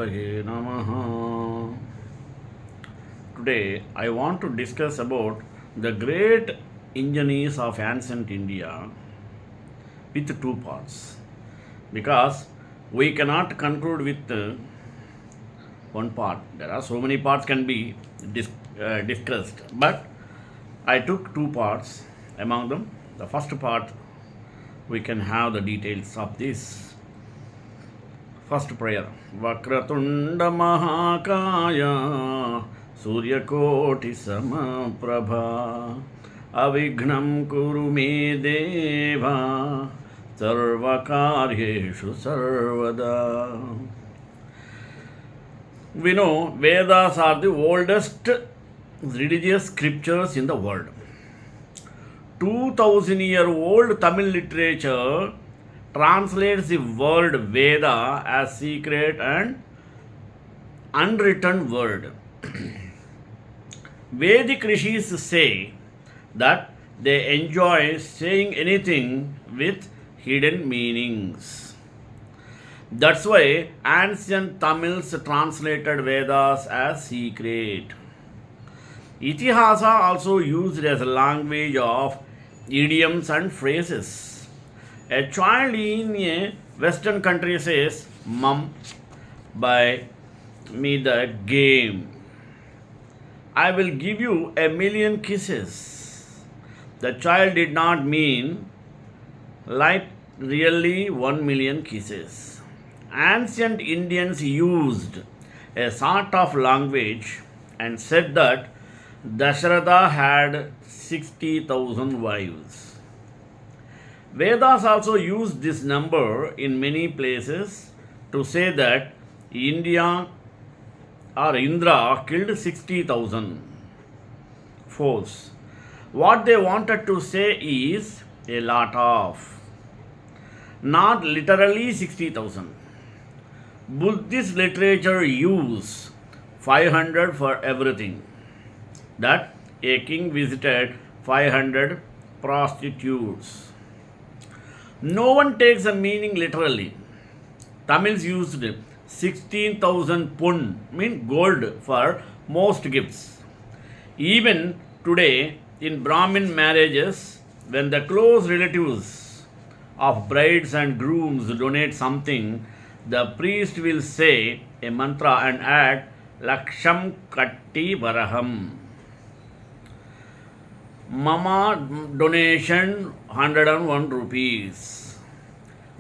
Visvesvaraya Namaha. Today I want to discuss about the great engineers of ancient India with two parts, because we cannot conclude with one part. There are so many parts can be discussed, but I took two parts. Among them, the first part we can have the details of this. First prayer. Vakratunda Mahakaya Suryakoti Samaprabha Avighnam Kuru Me Deva Sarvakaryeshu Sarvada. We know Vedas are the oldest religious scriptures in the world. 2000-year-old Tamil literature translates the word Veda as secret and unwritten word. Vedic rishis say that they enjoy saying anything with hidden meanings. That's why ancient Tamils translated Vedas as secret. Itihasa also used as a language of idioms and phrases. A child in a Western country says, "Mum, buy me the game. I will give you a million kisses." The child did not mean like really 1 million kisses. Ancient Indians used a sort of language and said that Dasharatha had 60,000 wives. Vedas also use this number in many places to say that India or Indra killed 60,000 foes. What they wanted to say is a lot of, not literally 60,000. Buddhist literature use 500 for everything. That a king visited 500 prostitutes. No one takes a meaning literally. Tamils used 16,000 pun, mean gold, for most gifts. Even today, in Brahmin marriages, when the close relatives of brides and grooms donate something, the priest will say a mantra and add Laksham Katti Varaham. Mama donation 101 rupees.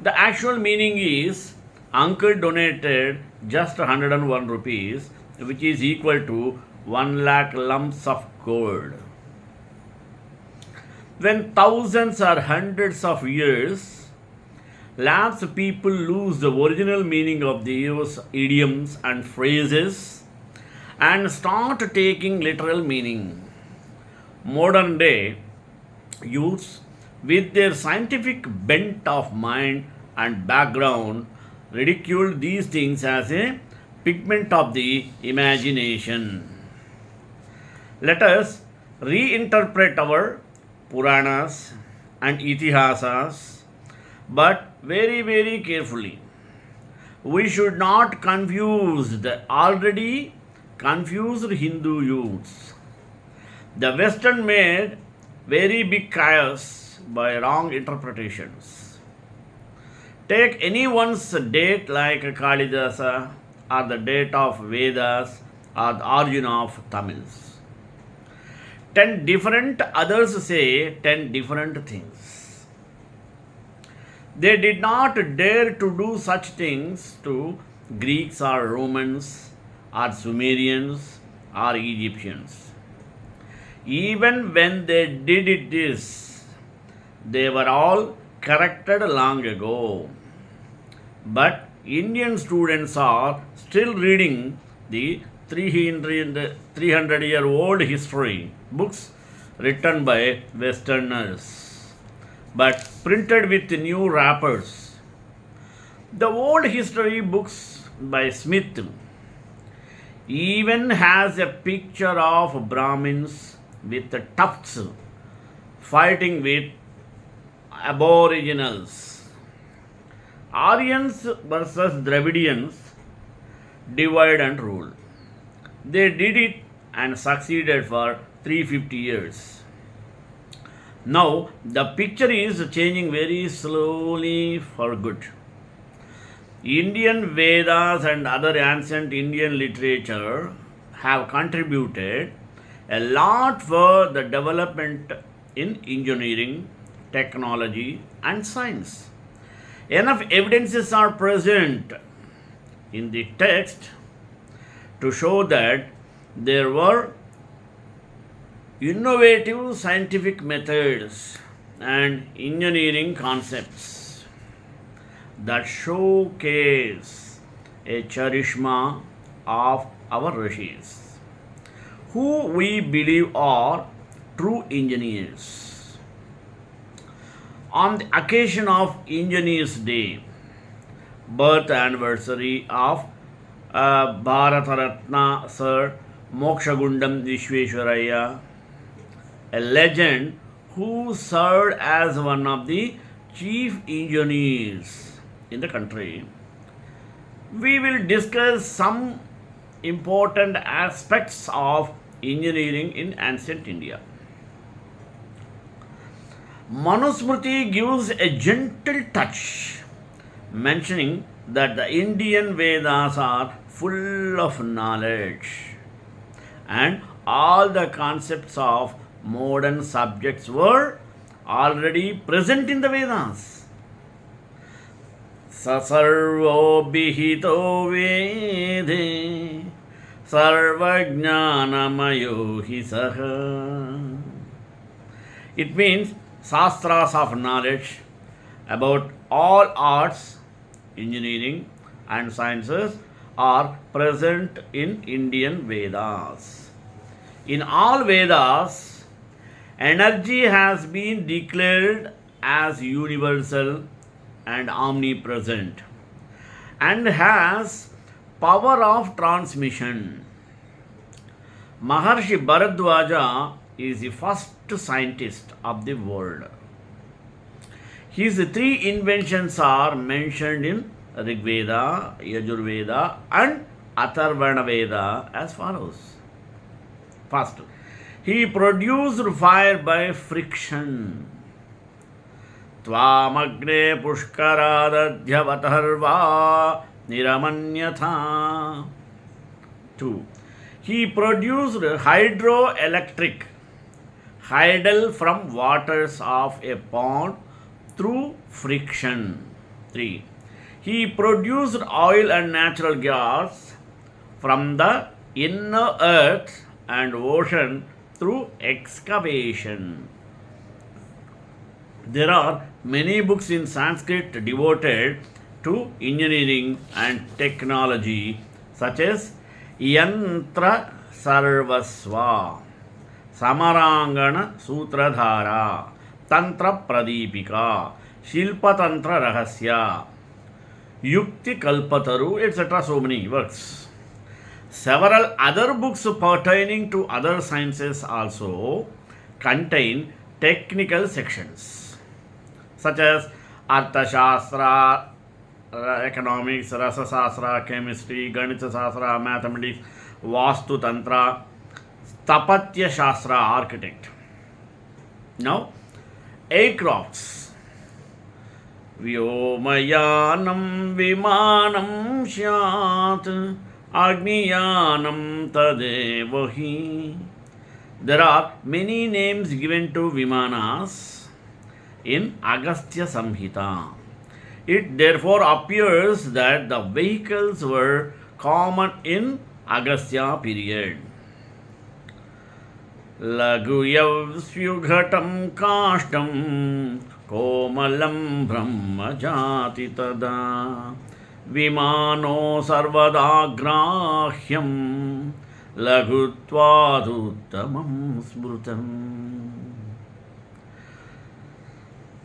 The actual meaning is uncle donated just 101 rupees, which is equal to 1 lakh lumps of gold. When thousands or hundreds of years lapse, people lose the original meaning of these idioms and phrases and start taking literal meaning. Modern day youths, with their scientific bent of mind and background, ridicule these things as a figment of the imagination. Let us reinterpret our Puranas and Itihasas, but very, very carefully. We should not confuse the already confused Hindu youths. The Western made very big chaos by wrong interpretations. Take anyone's date like Kalidasa or the date of Vedas or the origin of Tamils. 10 different others say 10 different things. They did not dare to do such things to Greeks or Romans or Sumerians or Egyptians. Even when they did this, they were all corrected long ago. But Indian students are still reading the 300-year-old history books written by Westerners, but printed with new wrappers. The old history books by Smith even has a picture of Brahmins with tufts fighting with aboriginals. Aryans versus Dravidians divide and rule. They did it and succeeded for 350 years. Now the picture is changing very slowly for good. Indian Vedas and other ancient Indian literature have contributed a lot for the development in engineering, technology, and science. Enough evidences are present in the text to show that there were innovative scientific methods and engineering concepts that showcase a charisma of our rishis, who we believe are true engineers. On the occasion of Engineers Day, birth anniversary of Bharata Ratna Sir Mokshagundam Visvesvaraya, a legend who served as one of the chief engineers in the country, we will discuss some important aspects of engineering in ancient India. Manusmriti gives a gentle touch, mentioning that the Indian Vedas are full of knowledge and all the concepts of modern subjects were already present in the Vedas. Sasarvo bihito vede sarvajnanamayo hi saha. It means sastras of knowledge about all arts, engineering, and sciences are present in Indian Vedas. In all Vedas, energy has been declared as universal and omnipresent and has power of transmission. Maharshi Bharadwaja is the first scientist of the world. His three inventions are mentioned in Rig Veda, Yajurveda, and Atharvana Veda as follows. First, he produced fire by friction. Tvamagne pushkaradadhyavatharva niramanyatha. 2. He produced hydroelectric, hydel from waters of a pond through friction. 3. He produced oil and natural gas from the inner earth and ocean through excavation. There are many books in Sanskrit devoted to engineering and technology, such as Yantra Sarvasva, Samarangana Sutradhara, Tantra Pradipika, Shilpa Tantra Rahasya, Yukti Kalpataru, etc. So many works. Several other books pertaining to other sciences also contain technical sections, such as Arthashastra, economics, Rasasastra, chemistry, Ganita Sastra, mathematics, Vastu Tantra, Stapatya Shastra, architect. Now, aircrafts. Vyomayanam vimanam syat agniyanam tadevahi. There are many names given to Vimanas in Agastya Samhita. It therefore appears that the vehicles were common in Agastya period. Laguyavsyughatam kashtam komalam brahmajati tada vimano sarvada grahyam lagutvaduttamam smrutam.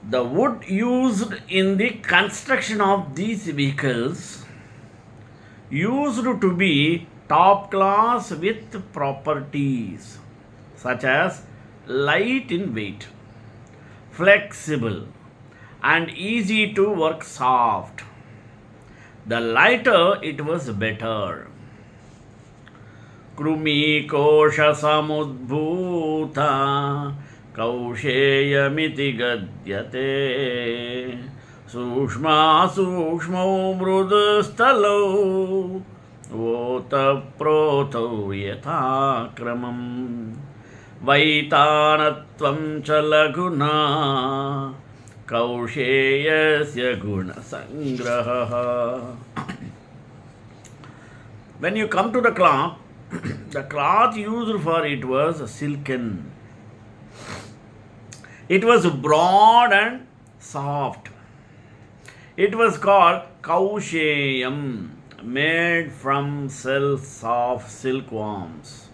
The wood used in the construction of these vehicles used to be top class with properties such as light in weight, flexible, and easy to work soft. The lighter it was better. कृमीकोशसमुद्भूता कौशेयमिति गद्यते सूक्ष्मो मृदुस्थलौ ओतप्रोतौ यथा क्रमम् वैतानत्वं च लघुना कौशेयस्य गुणसङ्ग्रहः. When you come to the cloth, the cloth used for it was silken. It was broad and soft. It was called kausheyam, made from cells of silkworms.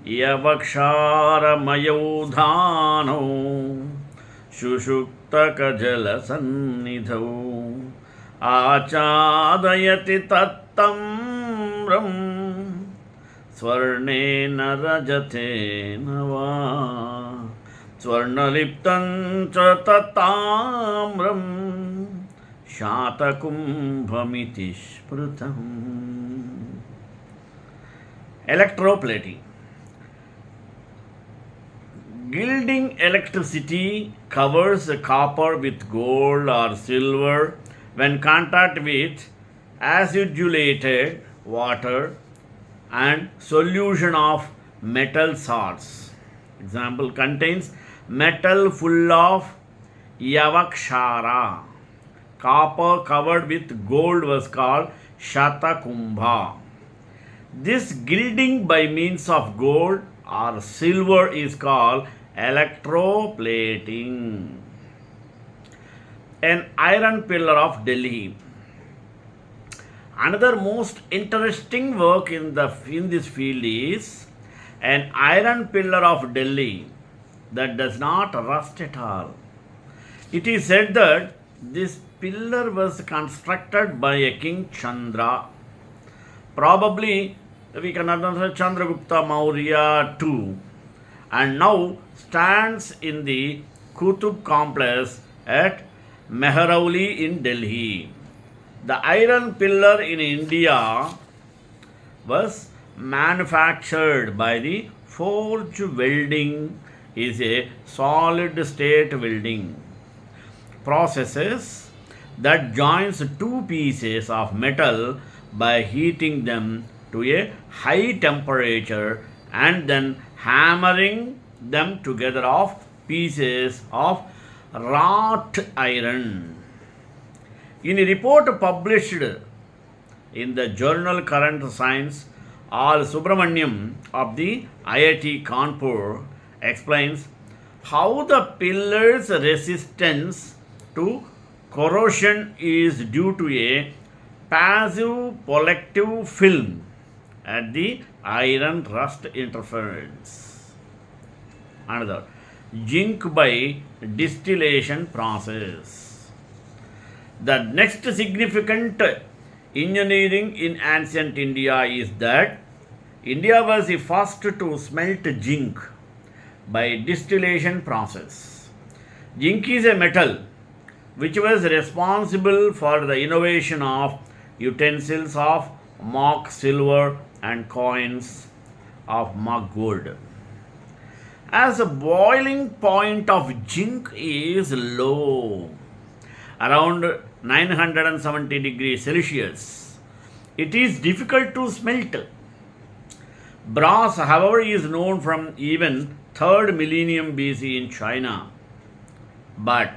Yavaksharamayodhano shushuktakajalasanidhau आचादयति तत्तम्रं स्वर्णेन रजतेन वा स्वर्णलिप्तं च तत्ताम्रं शातकुम्भमिति स्मृतम्. Electroplating. Gilding electricity covers the copper with gold or silver when contact with acidulated water and solution of metal salts. Example, contains metal full of yavakshara. Copper covered with gold was called shatakumbha. This gilding by means of gold or silver is called electroplating. An iron pillar of Delhi. Another most interesting work in this field is an iron pillar of Delhi that does not rust at all. It is said that this pillar was constructed by a King Chandra. Probably we can understand Chandragupta Maurya too, and now stands in the Qutub complex at Mehrauli in Delhi. The iron pillar in India was manufactured by the forge welding is a solid state welding processes that joins two pieces of metal by heating them to a high temperature and then hammering them together of pieces of wrought iron. In a report published in the journal Current Science, R. Subramaniam of the IIT Kanpur explains how the pillar's resistance to corrosion is due to a passive protective film at the iron rust interference. Another, zinc by distillation process. The next significant engineering in ancient India is that India was the first to smelt zinc by distillation process. Zinc is a metal which was responsible for the innovation of utensils of mock silver and coins of mock gold. As the boiling point of zinc is low, around 970 degrees Celsius, it is difficult to smelt. Brass, however, is known from even 3rd millennium BC in China, but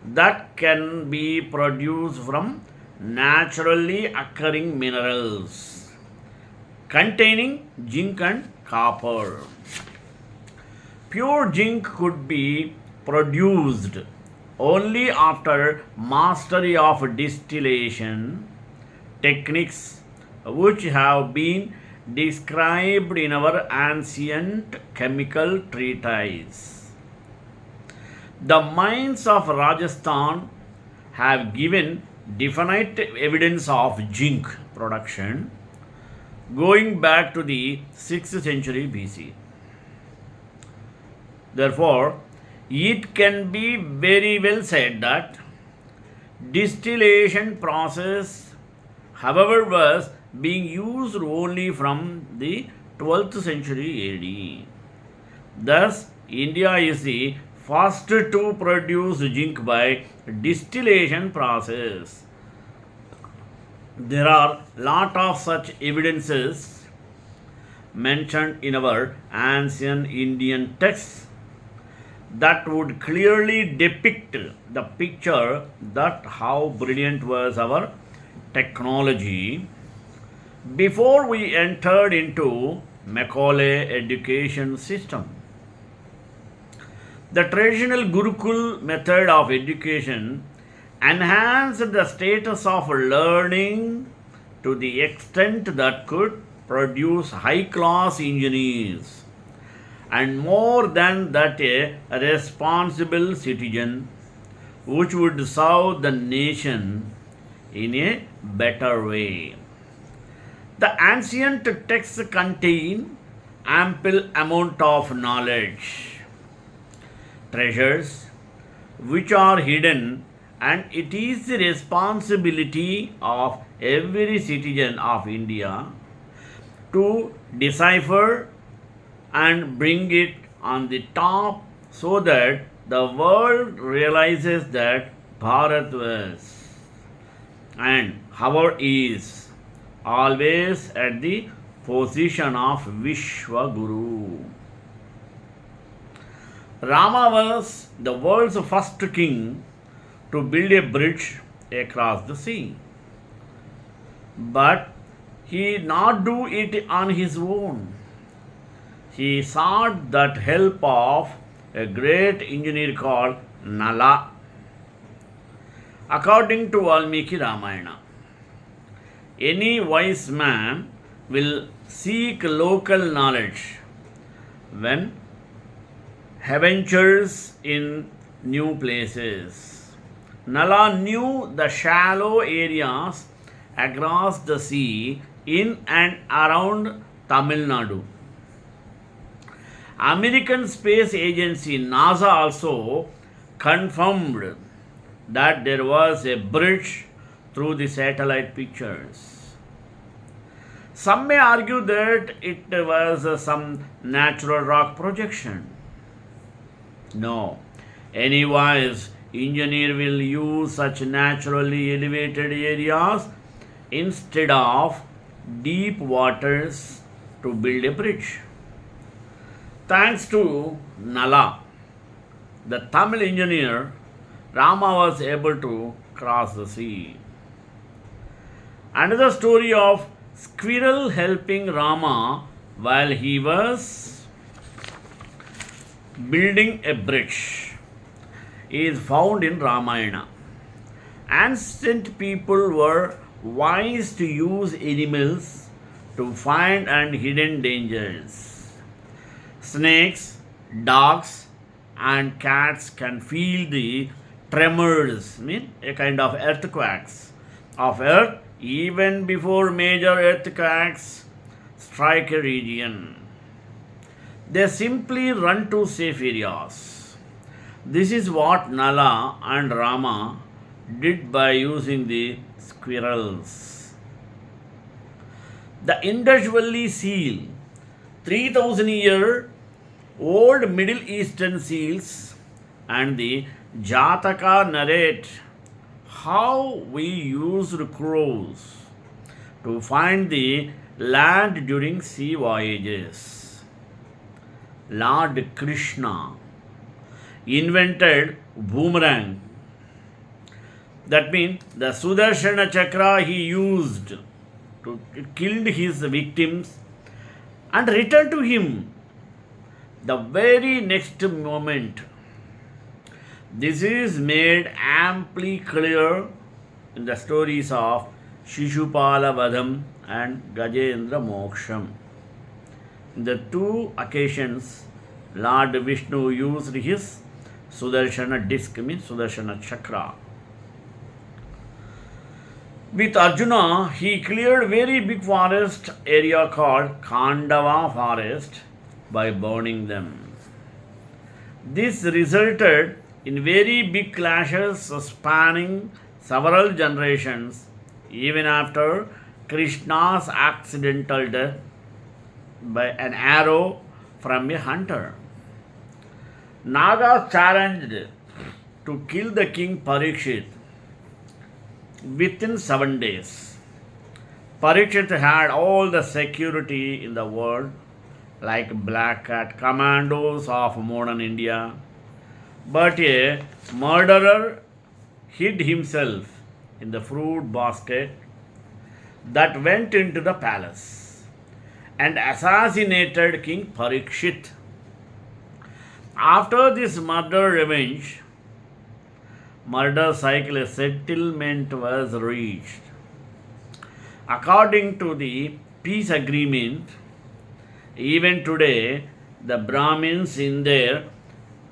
that can be produced from naturally occurring minerals containing zinc and copper. Pure zinc could be produced only after mastery of distillation techniques which have been described in our ancient chemical treatise. The mines of Rajasthan have given definite evidence of zinc production going back to the 6th century BC. Therefore, it can be very well said that distillation process, however, was being used only from the 12th century AD. Thus, India is the first to produce zinc by distillation process. There are lot of such evidences mentioned in our ancient Indian texts that would clearly depict the picture that how brilliant was our technology before we entered into Macaulay education system. The traditional Gurukul method of education enhanced the status of learning to the extent that could produce high class engineers and more than that a responsible citizen which would serve the nation in a better way. The ancient texts contain ample amount of knowledge, treasures which are hidden, and it is the responsibility of every citizen of India to decipher and bring it on the top so that the world realizes that Bharat was and however is always at the position of Vishwaguru. Rama was the world's first king to build a bridge across the sea. But he did not do it on his own. He sought that help of a great engineer called Nala. According to Valmiki Ramayana, any wise man will seek local knowledge when he ventures in new places. Nala knew the shallow areas across the sea in and around Tamil Nadu. American Space Agency NASA also confirmed that there was a bridge through the satellite pictures. Some may argue that it was some natural rock projection. No, any wise engineer will use such naturally elevated areas instead of deep waters to build a bridge. Thanks to Nala, the Tamil engineer, Rama was able to cross the sea. Another story of squirrel helping Rama while he was building a bridge is found in Ramayana. Ancient people were wise to use animals to find and hidden dangers. Snakes, dogs, and cats can feel the tremors, a kind of earthquakes of earth even before major earthquakes strike a region. They simply run to safe areas. This is what Nala and Rama did by using the squirrels. The Indus Valley seal, 3000-year old Middle Eastern seals, and the Jataka narrate how we used crows to find the land during sea voyages. Lord Krishna invented boomerang. That means the Sudarshana chakra he used to kill his victims and returned to him the very next moment. This is made amply clear in the stories of Shishupala Vadham and Gajendra Moksham. In the two occasions, Lord Vishnu used his Sudarshana disc, means Sudarshana chakra. With Arjuna, he cleared very big forest area called Khandava forest by burning them. This resulted in very big clashes spanning several generations. Even after Krishna's accidental death by an arrow from a hunter. Nagas challenged to kill the king Parikshit within 7 days. Parikshit had all the security in the world, like black cat commandos of modern India, but a murderer hid himself in the fruit basket that went into the palace and assassinated King Parikshit. After this murder cycle, a settlement was reached. According to the peace agreement, even today, the Brahmins in their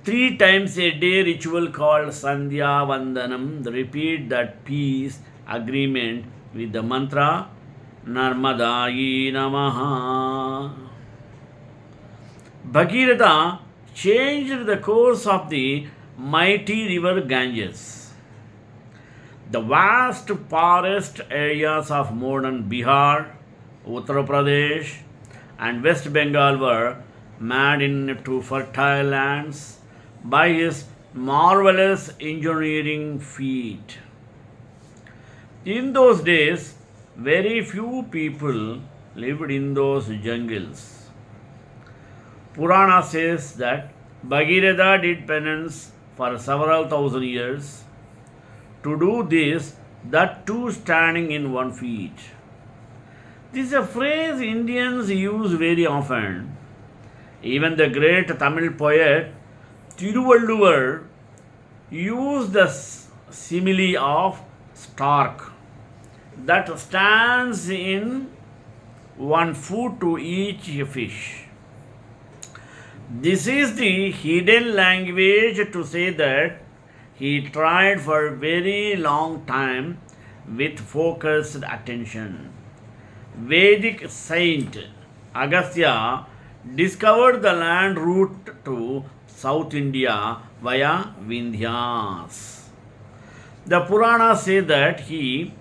3 times a day ritual called Sandhya Vandanam repeat that peace agreement with the mantra Narmadayi Namaha. Bhagirath changed the course of the mighty river Ganges. The vast forest areas of modern Bihar, Uttar Pradesh, and West Bengal were made into fertile lands by his marvelous engineering feat. In those days, very few people lived in those jungles. Purana says that Bhagirath did penance for several thousand years. To do this, that too standing in 1 feet. This is a phrase Indians use very often. Even the great Tamil poet Tiruvalluvar used the simile of stork that stands in 1 foot to each fish. This is the hidden language to say that he tried for a very long time with focused attention. Vedic saint Agastya discovered the land route to South India via Vindhyas. The Puranas say that he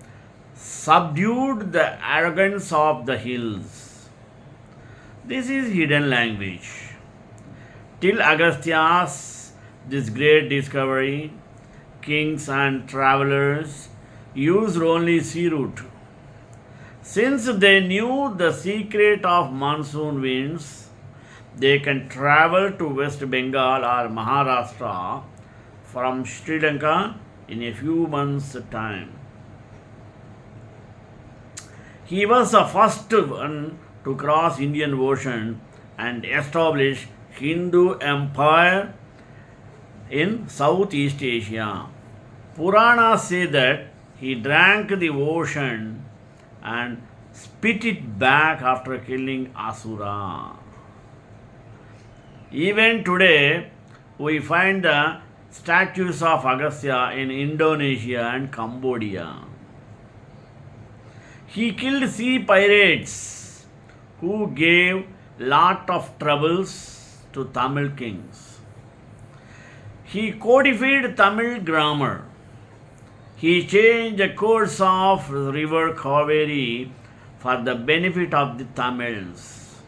subdued the arrogance of the hills. This is hidden language. Till Agastya's this great discovery, kings and travelers used only sea route. Since they knew the secret of monsoon winds, they can travel to West Bengal or Maharashtra from Sri Lanka in a few months' time. He was the first one to cross Indian Ocean and establish Hindu Empire in Southeast Asia. Puranas say that he drank the ocean and spit it back after killing Asura. Even today, we find the statues of Agastya in Indonesia and Cambodia. He killed sea pirates who gave lot of troubles to Tamil kings. He codified Tamil grammar. He changed the course of river Kaveri for the benefit of the Tamils.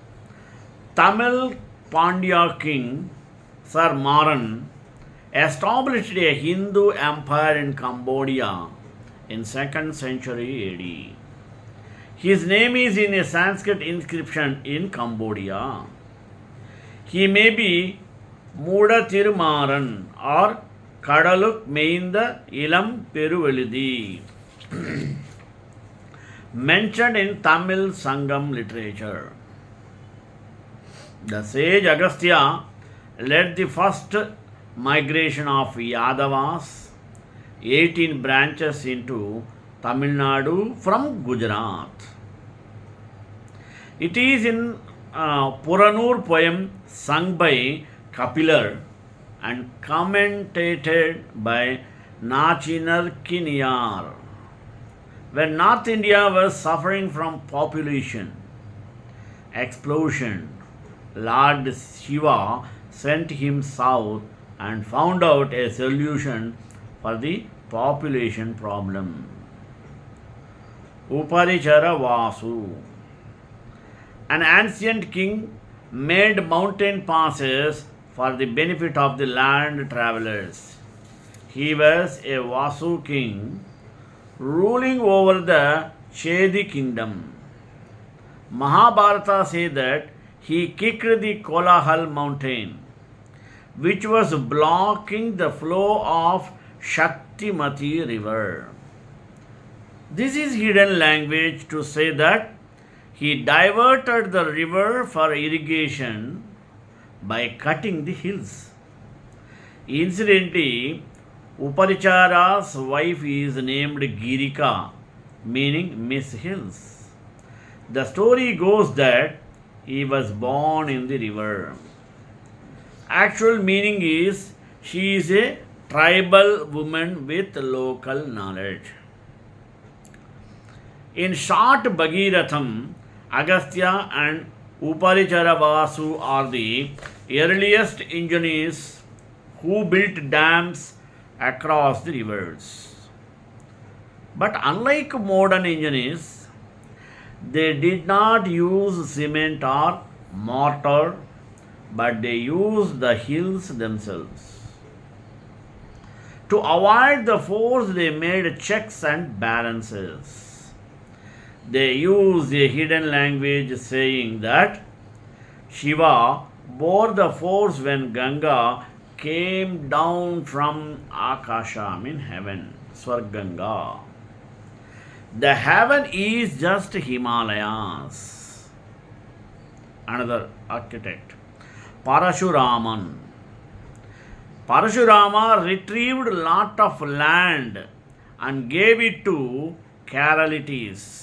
Tamil Pandya king Sir Maran established a Hindu empire in Cambodia in 2nd century AD. His name is in a Sanskrit inscription in Cambodia. He may be Muda Tirumaran or Kadaluk Meinda Ilam Peruvelidi, mentioned in Tamil Sangam literature. The sage Agastya led the first migration of Yadavas, 18 branches into Tamil Nadu from Gujarat. It is in Puranur poem sung by Kapilar and commentated by Nachinar Kiniyar. When North India was suffering from population explosion, Lord Shiva sent him south and found out a solution for the population problem. Uparichara Vasu. An ancient king made mountain passes for the benefit of the land travelers. He was a Vasu king ruling over the Chedi kingdom. Mahabharata says that he kicked the Kolahal mountain, which was blocking the flow of Shaktimati river. This is hidden language to say that he diverted the river for irrigation by cutting the hills. Incidentally, Uparichara's wife is named Girika, meaning Miss Hills. The story goes that he was born in the river. Actual meaning is she is a tribal woman with local knowledge. In short, Bhagiratham, Agastya and Uparichara Vasu are the earliest engineers who built dams across the rivers. But unlike modern engineers, they did not use cement or mortar, but they used the hills themselves. To avoid the force, they made checks and balances. They used a hidden language saying that Shiva bore the force when Ganga came down from Akasha, heaven, Swarganga. The heaven is just Himalayas. Another architect, Parashuraman. Parashurama retrieved lot of land and gave it to Keralites.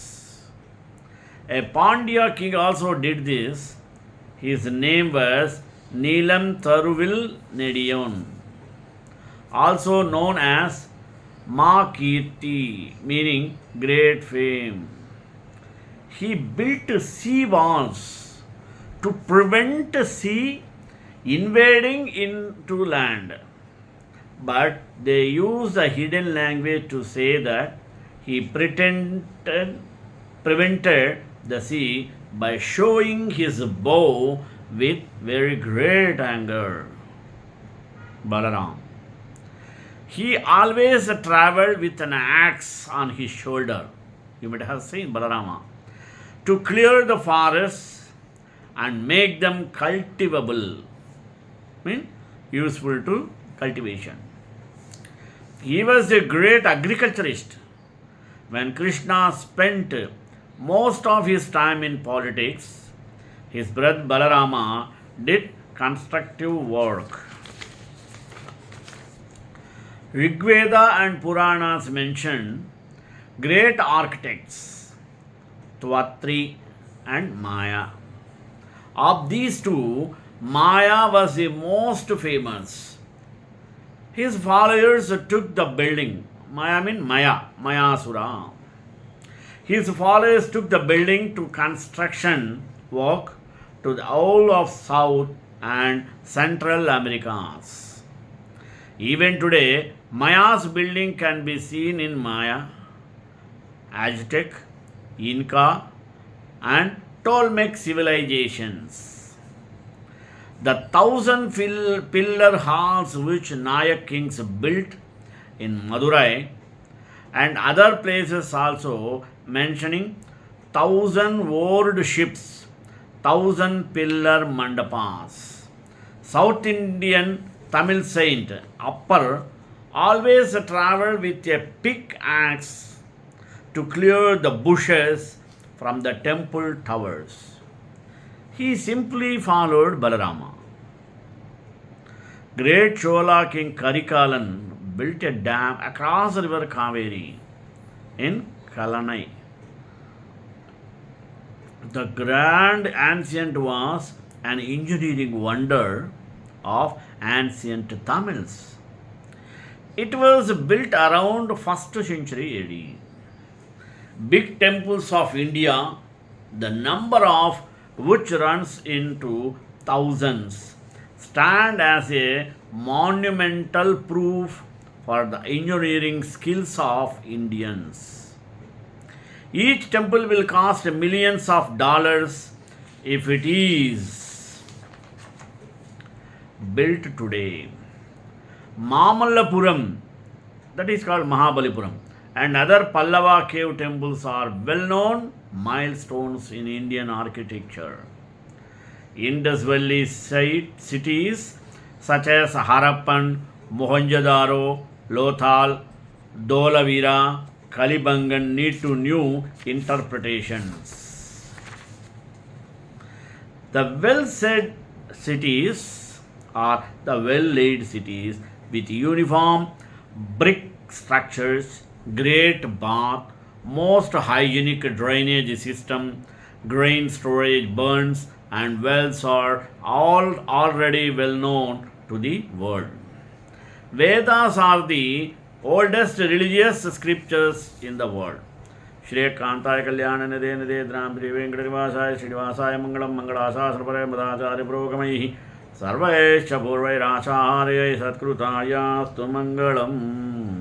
A Pandya king also did this. His name was Neelam Tharuvil Nediyon, also known as Makirti, meaning great fame. He built sea walls to prevent sea invading into land. But they used a hidden language to say that he prevented the sea by showing his bow with very great anger. Balaram. He always traveled with an axe on his shoulder. You might have seen Balarama. To clear the forests and make them cultivable. Useful to cultivation. He was a great agriculturist. When Krishna spent most of his time in politics, his brother Balarama did constructive work. Rigveda and Puranas mention great architects, Tvatri and Maya. Of these two, Maya was the most famous. His followers took the building. Mayasura. His followers took the building to construction work to the whole of South and Central Americas. Even today, Maya's building can be seen in Maya, Aztec, Inca, and Toltec civilizations. The 1,000 pillar halls which Nayak kings built in Madurai and other places also mentioning 1,000 oared ships, 1,000 pillar mandapas. South Indian Tamil saint Appar always travelled with a pickaxe to clear the bushes from the temple towers. He simply followed Balarama. Great Chola king Karikalan built a dam across the river Kaveri in Kalanai. The grand ancient was an engineering wonder of ancient Tamils. It was built around 1st century AD. Big temples of India, the number of which runs into thousands, stand as a monumental proof for the engineering skills of Indians. Each temple will cost millions of dollars if it is built today. Mamallapuram, that is called Mahabalipuram, and other Pallava cave temples are well known milestones in Indian architecture. Indus Valley cities such as Harappan, Mohenjo-daro, Lothal, Dholavira, Kalibangan need to new interpretations. The well said cities are the well laid cities with uniform brick structures, great bath, most hygienic drainage system, grain storage burns, and wells are all already well known to the world. Vedas are the oldest religious scriptures in the world. Shri Kantai Kalyan Nide Nide Dram Pri Venkatavasaya Srinivasaya Mangalam Mangalasa Sarvare Madacharya Purogamaihi Sarvesha Purvai Racharya Satkrutāya Stu Mangalam.